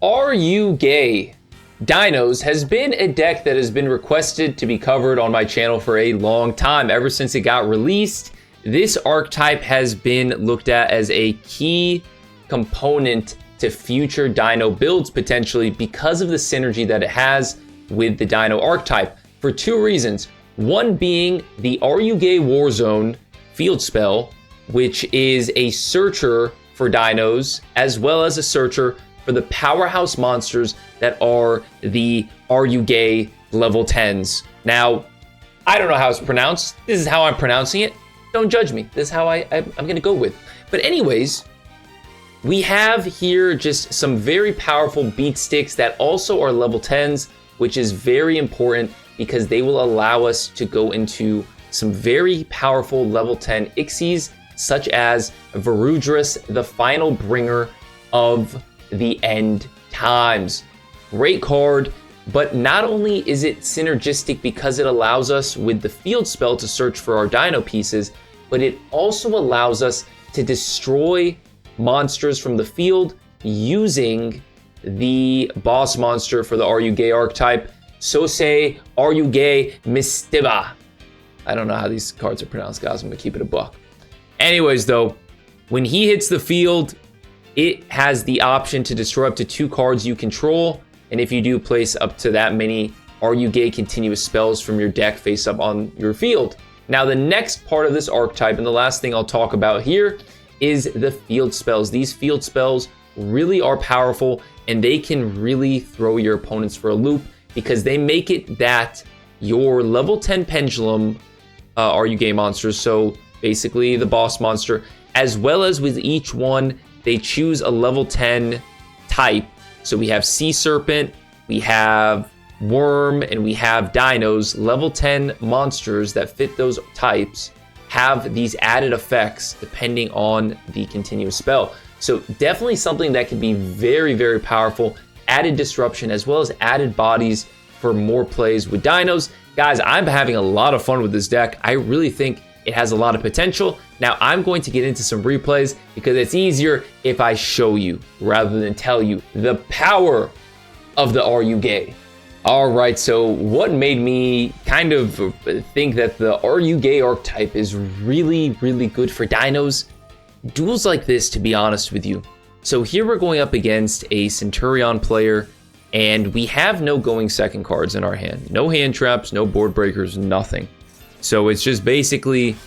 Ryu-Ge Dinos has been a deck that has been requested to be covered on my channel for a long time. Ever since it got released, this archetype has been looked at as a key component to future Dino builds potentially because of the synergy that it has with the Dino archetype for two reasons. One being the Ryu-Ge Warzone field spell, which is a searcher for dinos as well as a searcher for the powerhouse monsters that are the Ryu-Ge level 10s. Now, I don't know how it's pronounced. This is how I'm pronouncing it. Don't judge me. This is how I'm gonna go with. But anyways, we have here just some very powerful beat sticks that also are level 10s, which is very important because they will allow us to go into some very powerful level 10 Ixies, such as Varudris, the final bringer of the end times. Great card, but not only is it synergistic because it allows us with the field spell to search for our dino pieces, but it also allows us to destroy monsters from the field using the boss monster for the Ryu-Ge archetype, Sosei Ryu-Ge Mistiba. I don't know how these cards are pronounced, guys. I'm gonna keep it a buck. Anyways, though, when he hits the field, it has the option to destroy up to 2 cards you control, and if you do, place up to that many Ryu-Ge continuous spells from your deck face up on your field. Now, the next part of this archetype, and the last thing I'll talk about here, is the field spells. These field spells really are powerful, and they can really throw your opponents for a loop because they make it that your level 10 pendulum Ryu-Ge monsters, so basically the boss monster, as well as with each one, they choose a level 10 type. So we have Sea Serpent, we have Worm, and we have Dinos. Level 10 monsters that fit those types have these added effects depending on the continuous spell. So definitely something that can be very, very powerful. Added disruption as well as added bodies for more plays with Dinos. Guys, I'm having a lot of fun with this deck. I really think it has a lot of potential. Now I'm going to get into some replays because it's easier if I show you rather than tell you the power of the Ryu-Ge. All right, so what made me kind of think that the Ryu-Ge archetype is really, really good for dinos? Duels like this, to be honest with you. So here we're going up against a Centurion player, and we have no going second cards in our hand. No hand traps, no board breakers, nothing. So it's just basically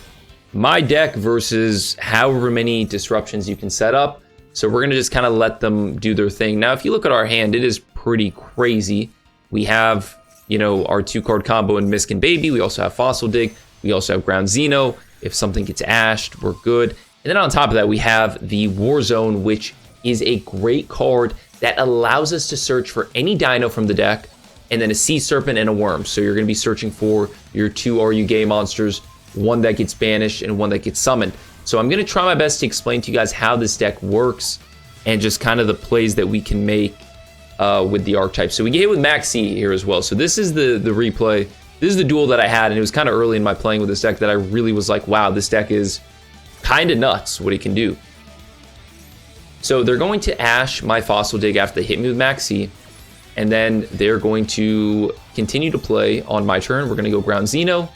my deck versus however many disruptions you can set up. So we're gonna just kind of let them do their thing. Now, if you look at our hand, it is pretty crazy. We have, you know, our 2-card combo in Misk and Baby. We also have Fossil Dig. We also have Ground Xeno. If something gets ashed, we're good. And then on top of that, we have the Warzone, which is a great card that allows us to search for any dino from the deck, and then a Sea Serpent and a Worm. So you're going to be searching for your 2 Ryu-Ge monsters, one that gets banished and one that gets summoned. So I'm going to try my best to explain to you guys how this deck works and just kind of the plays that we can make with the archetype. So we get hit with Max C here as well. So this is the replay. This is the duel that I had, and it was kind of early in my playing with this deck that I really was like, wow, this deck is kind of nuts what it can do. So they're going to Ash my Fossil Dig after they hit me with Max C. And then they're going to continue to play on my turn. We're going to go Ground Xeno.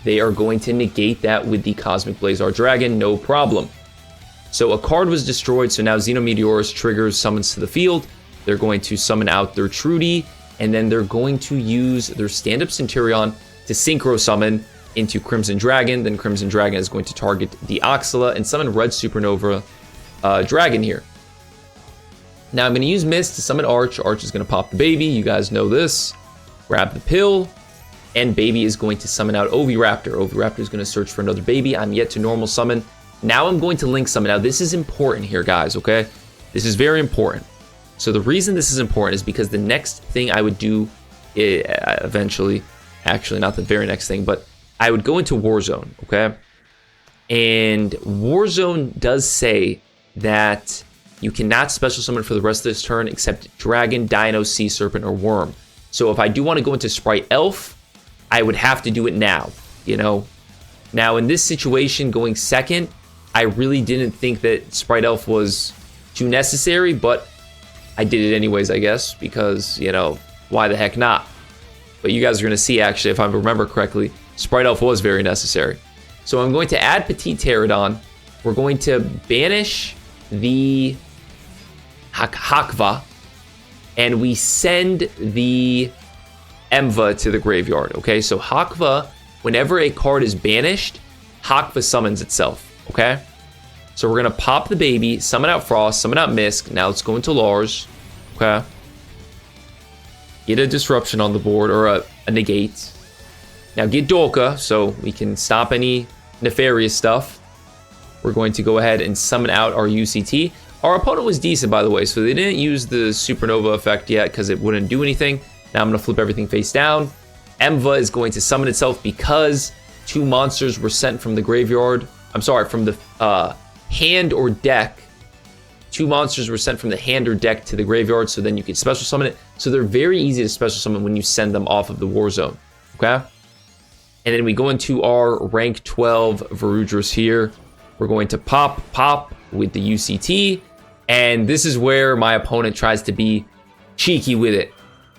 They are going to negate that with the Cosmic Blazar Dragon, no problem. So a card was destroyed, so now Xenometeorus triggers summons to the field. They're going to summon out their Trudy, and then they're going to use their stand-up Centurion to Synchro Summon into Crimson Dragon. Then Crimson Dragon is going to target the Oxala and summon Red Supernova Dragon here. Now I'm going to use Mist to summon Arch. Arch is going to pop the baby. You guys know this. Grab the pill. And baby is going to summon out Oviraptor. Oviraptor is going to search for another baby. I'm yet to normal summon. Now I'm going to link summon. Now this is important here, guys, okay? This is very important. So the reason this is important is because the next thing I would do eventually, actually not the very next thing, but I would go into Warzone, okay? And Warzone does say that you cannot special summon for the rest of this turn except Dragon, Dino, Sea Serpent, or Worm. So if I do want to go into Sprite Elf, I would have to do it now, you know? Now in this situation, going second, I really didn't think that Sprite Elf was too necessary, but I did it anyways, I guess, because, you know, why the heck not? But you guys are going to see, actually, if I remember correctly, Sprite Elf was very necessary. So I'm going to add Petit Pterodon. We're going to banish the Hakva, and we send the Emva to the graveyard, okay? So Hakva, whenever a card is banished, Hakva summons itself, okay? So we're going to pop the baby, summon out Frost, summon out Misk. Now let's go into Lars, okay? Get a disruption on the board, or a negate. Now get Dolka, so we can stop any nefarious stuff. We're going to go ahead and summon out our UCT. Our opponent was decent, by the way, so they didn't use the Supernova effect yet because it wouldn't do anything. Now I'm going to flip everything face down. Emva is going to summon itself because 2 monsters were sent from the graveyard. I'm sorry, from the hand or deck. 2 monsters were sent from the hand or deck to the graveyard, so then you can special summon it. So they're very easy to special summon when you send them off of the war zone, okay? And then we go into our rank 12 Varudras here. We're going to pop with the UCT. And this is where my opponent tries to be cheeky with it.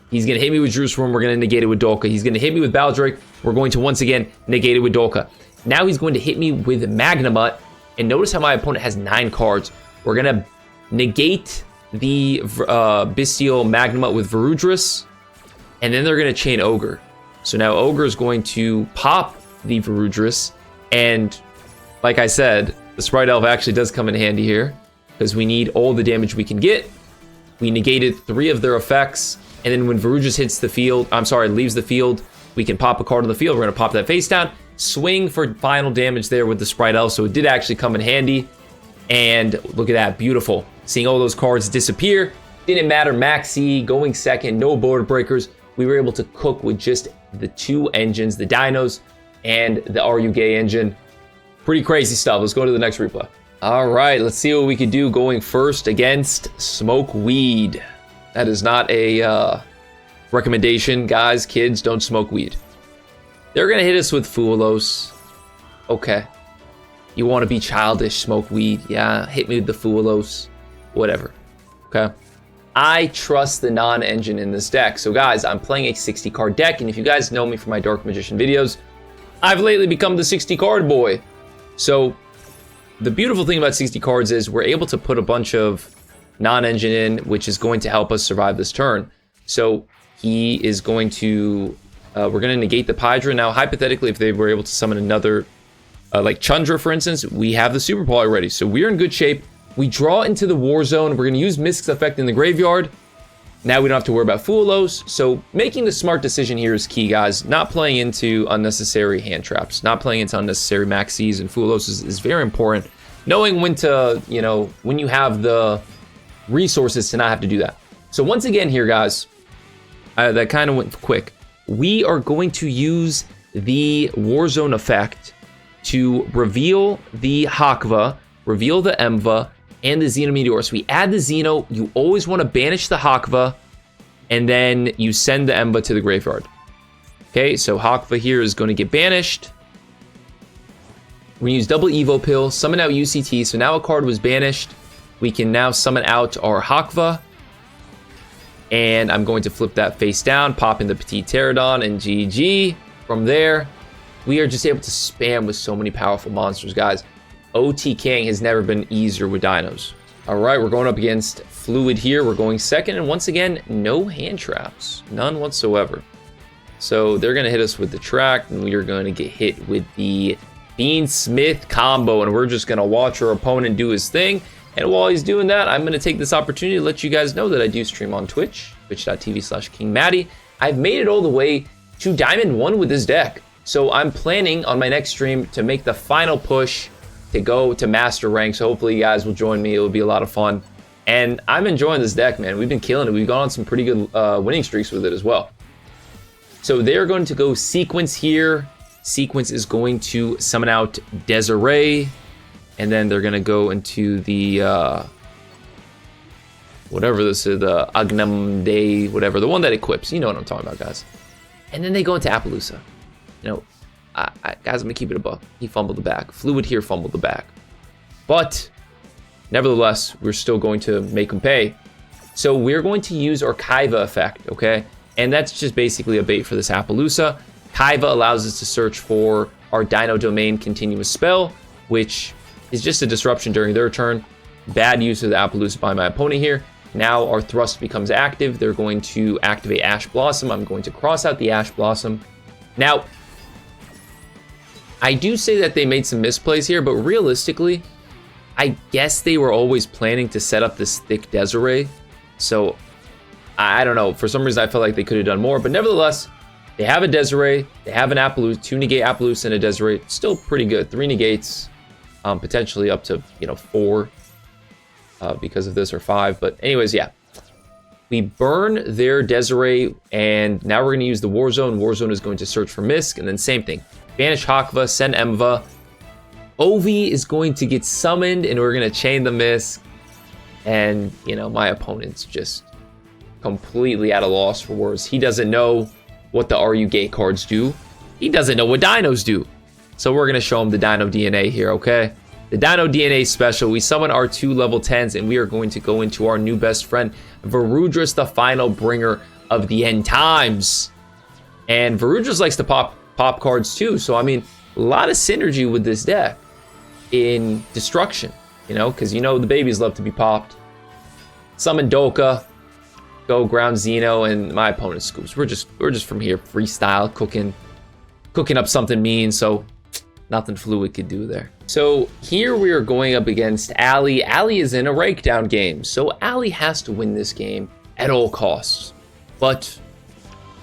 He's going to hit me with Jerusalem. We're going to negate it with Dolka. He's going to hit me with Baldrake. We're going to once again negate it with Dolka. Now he's going to hit me with Magnamut. And notice how my opponent has 9 cards. We're going to negate the Bestial Magnamut with Varudras. And then they're going to chain Ogre. So now Ogre is going to pop the Varudras. And like I said, the Sprite Elf actually does come in handy here, because we need all the damage we can get. We negated 3 of their effects. And then when Varudras hits the field, leaves the field, we can pop a card on the field. We're going to pop that face down. Swing for final damage there with the Sprite Elf. So it did actually come in handy. And look at that. Beautiful. Seeing all those cards disappear. Didn't matter. Maxi going second. No border breakers. We were able to cook with just the 2 engines, the Dinos and the Ryu-Ge engine. Pretty crazy stuff. Let's go to the next replay. All right, let's see what we can do going first against Smoke Weed. That is not a recommendation. Guys, kids, don't smoke weed. They're going to hit us with Fuelos. Okay. You want to be childish, Smoke Weed. Yeah, hit me with the Fuelos. Whatever. Okay. I trust the non-engine in this deck. So guys, I'm playing a 60 card deck, and if you guys know me from my Dark Magician videos, I've lately become the 60 card boy. So the beautiful thing about 60 cards is we're able to put a bunch of non-engine in, which is going to help us survive this turn. So he is going to, we're going to negate the Pydra. Now, hypothetically, if they were able to summon another, like Chandra, for instance, we have the Super Paw already. So we're in good shape. We draw into the war zone. We're going to use Misk's effect in the graveyard. Now we don't have to worry about Fuelos. So making the smart decision here is key, guys. Not playing into unnecessary hand traps. Not playing into unnecessary maxis and Fuelos is very important. Knowing when to, you know, when you have the resources to not have to do that. So once again here, guys, that kind of went quick. We are going to use the Warzone effect to reveal the Hakva, reveal the Emva, and the Xenometeor. So we add the Xeno. You always want to banish the Hakva, and then you send the Emva to the graveyard. Okay, so Hakva here is going to get banished. We use double Evo Pill, summon out UCT. So now a card was banished. We can now summon out our Hakva. And I'm going to flip that face down, pop in the Petit Pterodon, and GG. From there, we are just able to spam with so many powerful monsters, guys. OT King has never been easier with dinos. All right, we're going up against Fluid here. We're going second, and once again, no hand traps. None whatsoever. So they're going to hit us with the track, and we are going to get hit with the Bean Smith combo, and we're just going to watch our opponent do his thing. And while he's doing that, I'm going to take this opportunity to let you guys know that I do stream on Twitch, twitch.tv/KingMatty. I've made it all the way to Diamond 1 with this deck. So I'm planning on my next stream to make the final push to go to Master Rank. So hopefully you guys will join me. It will be a lot of fun. And I'm enjoying this deck, man. We've been killing it. We've gone on some pretty good winning streaks with it as well. So they're going to go Sequence here. Sequence is going to summon out Desiree. And then they're going to go into the, whatever this is, the Agnum Day, whatever. The one that equips. You know what I'm talking about, guys. And then they go into Appaloosa. You know, guys, I'm going to keep it a buck. He fumbled the back. Fluid here fumbled the back. But, nevertheless, we're still going to make him pay. So we're going to use our Kaiba effect, okay? And that's just basically a bait for this Appaloosa. Kaiba allows us to search for our Dino Domain continuous spell, which is just a disruption during their turn. Bad use of the Appaloosa by my opponent here. Now our thrust becomes active. They're going to activate Ash Blossom. I'm going to cross out the Ash Blossom. Now, I do say that they made some misplays here, but realistically, I guess they were always planning to set up this thick Desiree. So, I don't know. For some reason, I felt like they could have done more. But nevertheless, they have a Desiree. They have an Appaloosa, 2 negate Appaloosa and a Desiree. Still pretty good. 3 negates, potentially up to, 4 because of this, or 5. But anyways, yeah. We burn their Desiree, and now we're going to use the Warzone. Warzone is going to search for Misk, and then same thing. Banish Hakva, send Emva. Ovi is going to get summoned, and we're going to chain the Misk. And, my opponent's just completely at a loss for words. He doesn't know what the Ryu-Ge cards do. He doesn't know what dinos do. So we're going to show him the Dino DNA here, okay? The Dino DNA special, we summon our 2 level 10s, and we are going to go into our new best friend, Varudras, the final bringer of the end times. And Varudras likes to pop cards too, so I mean, a lot of synergy with this deck in destruction, because the babies love to be popped. Summon Doka, go ground Xeno, and my opponent scoops. We're just from here freestyle cooking up something mean, so nothing Fluid could do there. So here we are going up against Ali. Ali is in a breakdown game, so Ali has to win this game at all costs. But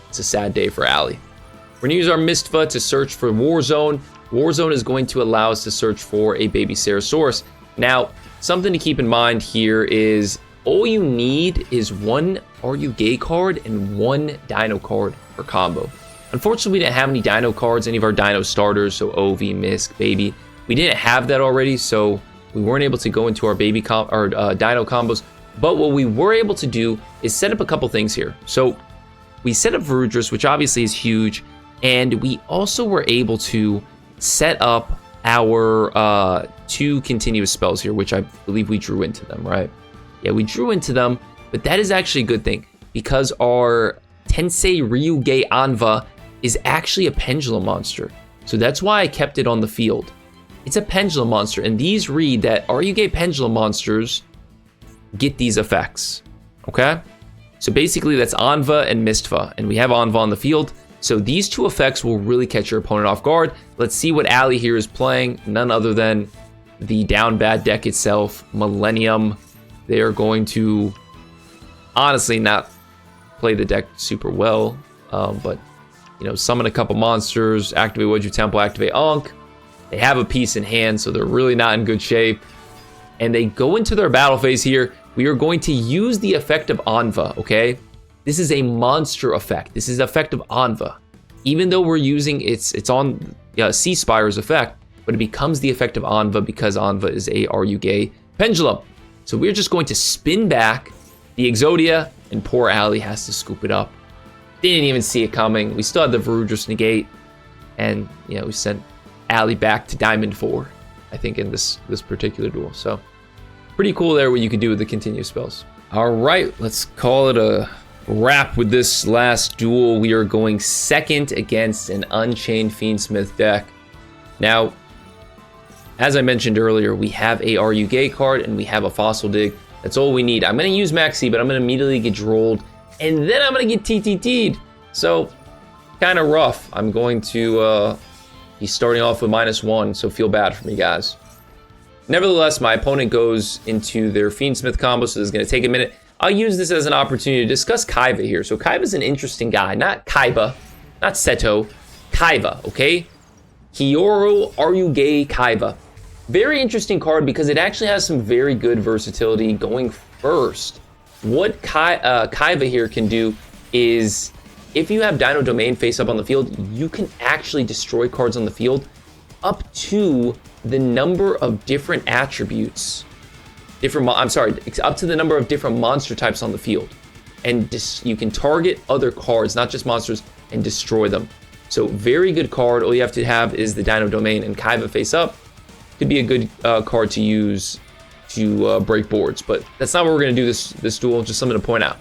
it's a sad day for Ali. We're going to use our Mistva to search for Warzone. Warzone is going to allow us to search for a baby Ceratosaurus. Now, something to keep in mind here is all you need is 1 Ryu-Ge card and 1 Dino card per combo. Unfortunately, we didn't have any Dino cards, any of our Dino starters, so Ovi, Misk, Baby. We didn't have that already, so we weren't able to go into our Dino combos. But what we were able to do is set up a couple things here. So we set up Varudras, which obviously is huge, and we also were able to set up our 2 continuous spells here, which I believe we drew into them, right? Yeah, we drew into them, but that is actually a good thing because our Tensei Ryu-Ge Anva is actually a pendulum monster. So that's why I kept it on the field. It's a pendulum monster, and these read that Ryu-Ge pendulum monsters get these effects, okay? So basically that's Anva and Mistva, and we have Anva on the field. So these 2 effects will really catch your opponent off guard. Let's see what Ali here is playing. None other than the down bad deck itself, Millennium. They are going to honestly not play the deck super well, but summon a couple monsters, activate Woju Temple, activate Ankh. They have a piece in hand, so they're really not in good shape. And they go into their battle phase here. We are going to use the effect of Anva, okay? This is a monster effect. This is the effect of Anva. Even though we're using it's on Sea Spire's effect, but it becomes the effect of Anva because Anva is a Ryu-Ge pendulum. So we're just going to spin back the Exodia, and poor Ali has to scoop it up. Didn't even see it coming. We still had the Varudras negate, and we sent Ali back to Diamond 4, I think, in this particular duel. So pretty cool there what you could do with the continuous spells. All right, let's call it a wrap with this last duel. We are going second against an Unchained Fiendsmith deck. Now, as I mentioned earlier, we have a Ryu-Ge card and we have a Fossil Dig. That's all we need. I'm going to use Maxi, but I'm going to immediately get drolled, and then I'm going to get TTT'd. So, kind of rough. I'm going to be starting off with -1, so feel bad for me, guys. Nevertheless, my opponent goes into their Fiendsmith combo, so this is going to take a minute. I'll use this as an opportunity to discuss Kaiba here. So Kaiba's an interesting guy. Not Kaiba, not Seto. Kaiba, okay? Hiyoro Ryu-Ge Kaiba. Very interesting card because it actually has some very good versatility going first. What Kaiba here can do is, if you have Dino Domain face up on the field, you can actually destroy cards on the field up to the number of different attributes. Up to the number of different monster types on the field. And you can target other cards, not just monsters, and destroy them. So very good card. All you have to have is the Dino Domain and Kaiba face up. Could be a good card to use to break boards. But that's not what we're going to do this duel. Just something to point out.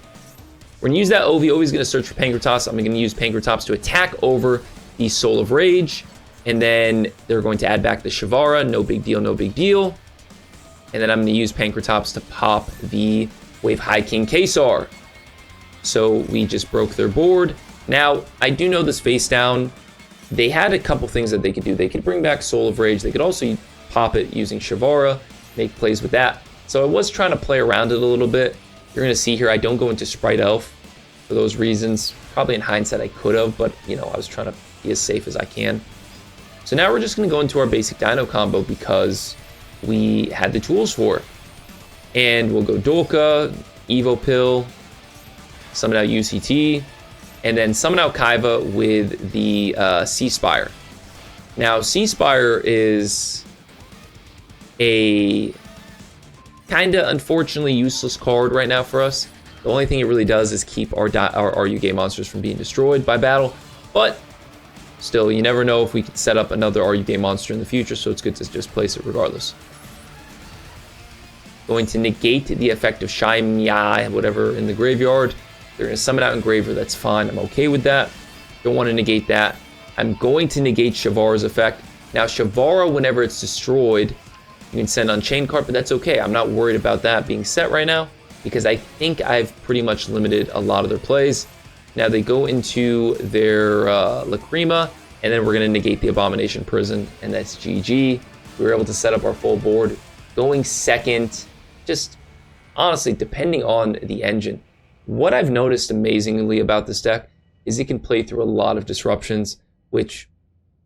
We're going to use that Ovi. Ovi's going to search for Pankratops. I'm going to use Pankratops to attack over the Soul of Rage. And then they're going to add back the Shavara. No big deal, no big deal. And then I'm going to use Pankratops to pop the Wave High King Kesar. So we just broke their board. Now, I do know this face down. They had a couple things that they could do. They could bring back Soul of Rage. They could also pop it using Shavara, make plays with that. So I was trying to play around it a little bit. You're going to see here, I don't go into Sprite Elf for those reasons. Probably in hindsight I could have, but you know, I was trying to be as safe as I can. So now we're just going to go into our basic Dino combo because we had the tools for it. And we'll go Dolka, Evo Pill, summon out UCT, and then summon out Kaiva with the Sea Spire. Now, Sea Spire is a kind of unfortunately useless card right now for us. The only thing it really does is keep our Ryu-Ge monsters from being destroyed by battle, but still, you never know if we could set up another Ryu-Ge monster in the future, so it's good to just place it regardless. Going to negate the effect of Shaimya, whatever, in the graveyard. They're going to summon out Engraver, that's fine. I'm okay with that. Don't want to negate that. I'm going to negate Shavara's effect. Now, Shavara, whenever it's destroyed, you can send Unchained card, but that's okay. I'm not worried about that being set right now because I think I've pretty much limited a lot of their plays. Now they go into their Lacrima, and then we're going to negate the Abomination Prison, and that's GG. We were able to set up our full board. Going second, just honestly, depending on the engine. What I've noticed amazingly about this deck is it can play through a lot of disruptions, which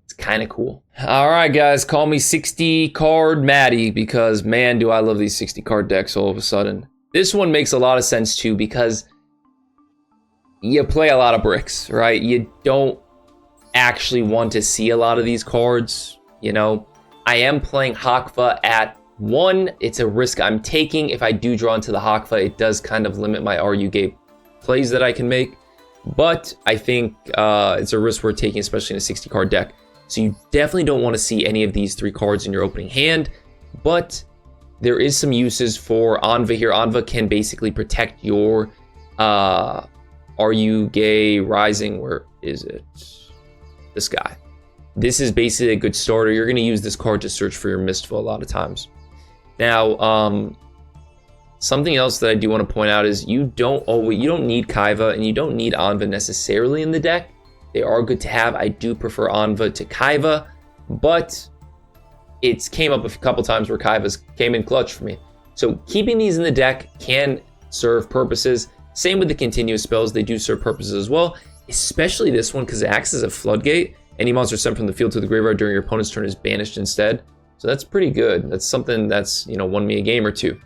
is kind of cool. All right, guys, call me 60 card Maddie because, man, do I love these 60 card decks all of a sudden. This one makes a lot of sense, too, because you play a lot of bricks, right? You don't actually want to see a lot of these cards, you know? I am playing Hakva at 1. It's a risk I'm taking. If I do draw into the Hakva, it does kind of limit my Ryu-Ge plays that I can make. But I think it's a risk we're taking, especially in a 60 card deck. So you definitely don't want to see any of these 3 cards in your opening hand. But there is some uses for Anva here. Anva can basically protect your Ryu-Ge Rising. Where is it? This guy. This is basically a good starter. You're going to use this card to search for your Mistful a lot of times. Now, something else that I do want to point out is you don't need Kaiva and you don't need Anva necessarily in the deck. They are good to have. I do prefer Anva to Kaiva, but it's came up a couple times where Kaiva's came in clutch for me. So keeping these in the deck can serve purposes. Same with the continuous spells. They do serve purposes as well, especially this one because it acts as a floodgate. Any monster sent from the field to the graveyard during your opponent's turn is banished instead. So that's pretty good. That's something that's, you know, won me a game or two.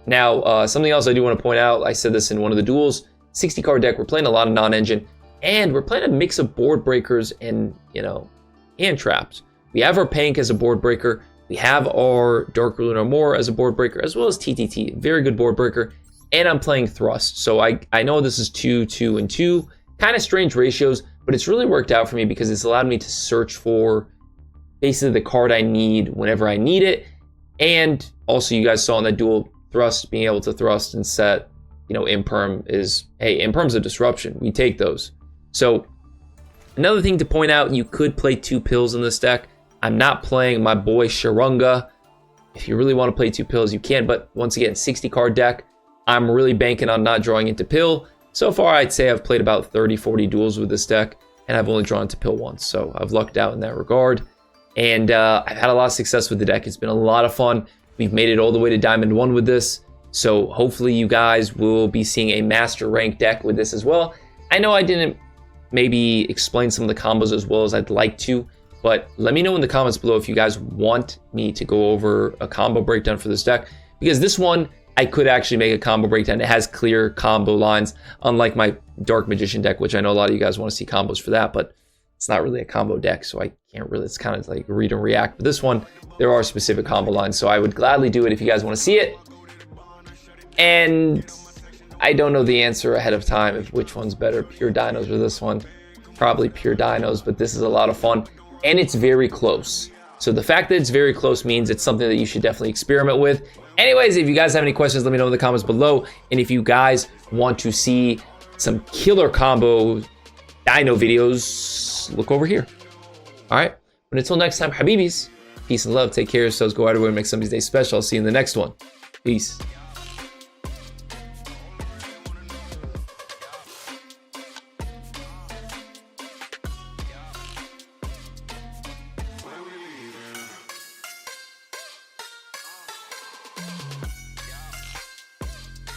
Now, something else I do want to point out, I said this in one of the duels, 60 card deck, we're playing a lot of non-engine, and we're playing a mix of board breakers and, you know, hand traps. We have our Pank as a board breaker, we have our Dark Lunar Moor as a board breaker, as well as TTT, very good board breaker, and I'm playing Thrust. So I know this is 2, 2, and 2, kind of strange ratios, but it's really worked out for me because it's allowed me to search for basically the card I need whenever I need it. And also you guys saw in that duel, Thrust, being able to thrust and set, you know, Imperm is, hey, Imperm's a disruption. We take those. So another thing to point out, you could play 2 pills in this deck. I'm not playing my boy Sharunga. If you really want to play 2 pills, you can. But once again, 60 card deck, I'm really banking on not drawing into pill. So far, I'd say I've played about 30, 40 duels with this deck, and I've only drawn into pill once. So I've lucked out in that regard. And I've had a lot of success with the deck. It's been a lot of fun. We've made it all the way to Diamond 1 with this. So hopefully you guys will be seeing a Master Rank deck with this as well. I know I didn't maybe explain some of the combos as well as I'd like to, but let me know in the comments below if you guys want me to go over a combo breakdown for this deck. Because this one, I could actually make a combo breakdown. It has clear combo lines, unlike my Dark Magician deck, which I know a lot of you guys want to see combos for that, but it's not really a combo deck, so I can't really, it's kind of like read and react. But this one, there are specific combo lines, so I would gladly do it if you guys want to see it. And I don't know the answer ahead of time of which one's better, Pure Dinos or this one. Probably Pure Dinos, but this is a lot of fun, and it's very close. So the fact that it's very close means it's something that you should definitely experiment with. Anyways, if you guys have any questions, let me know in the comments below. And if you guys want to see some killer combo dino videos, look over here. All right. But until next time, Habibis, peace and love. Take care of yourselves. Go out everywhere and make some of these days special. I'll see you in the next one. Peace.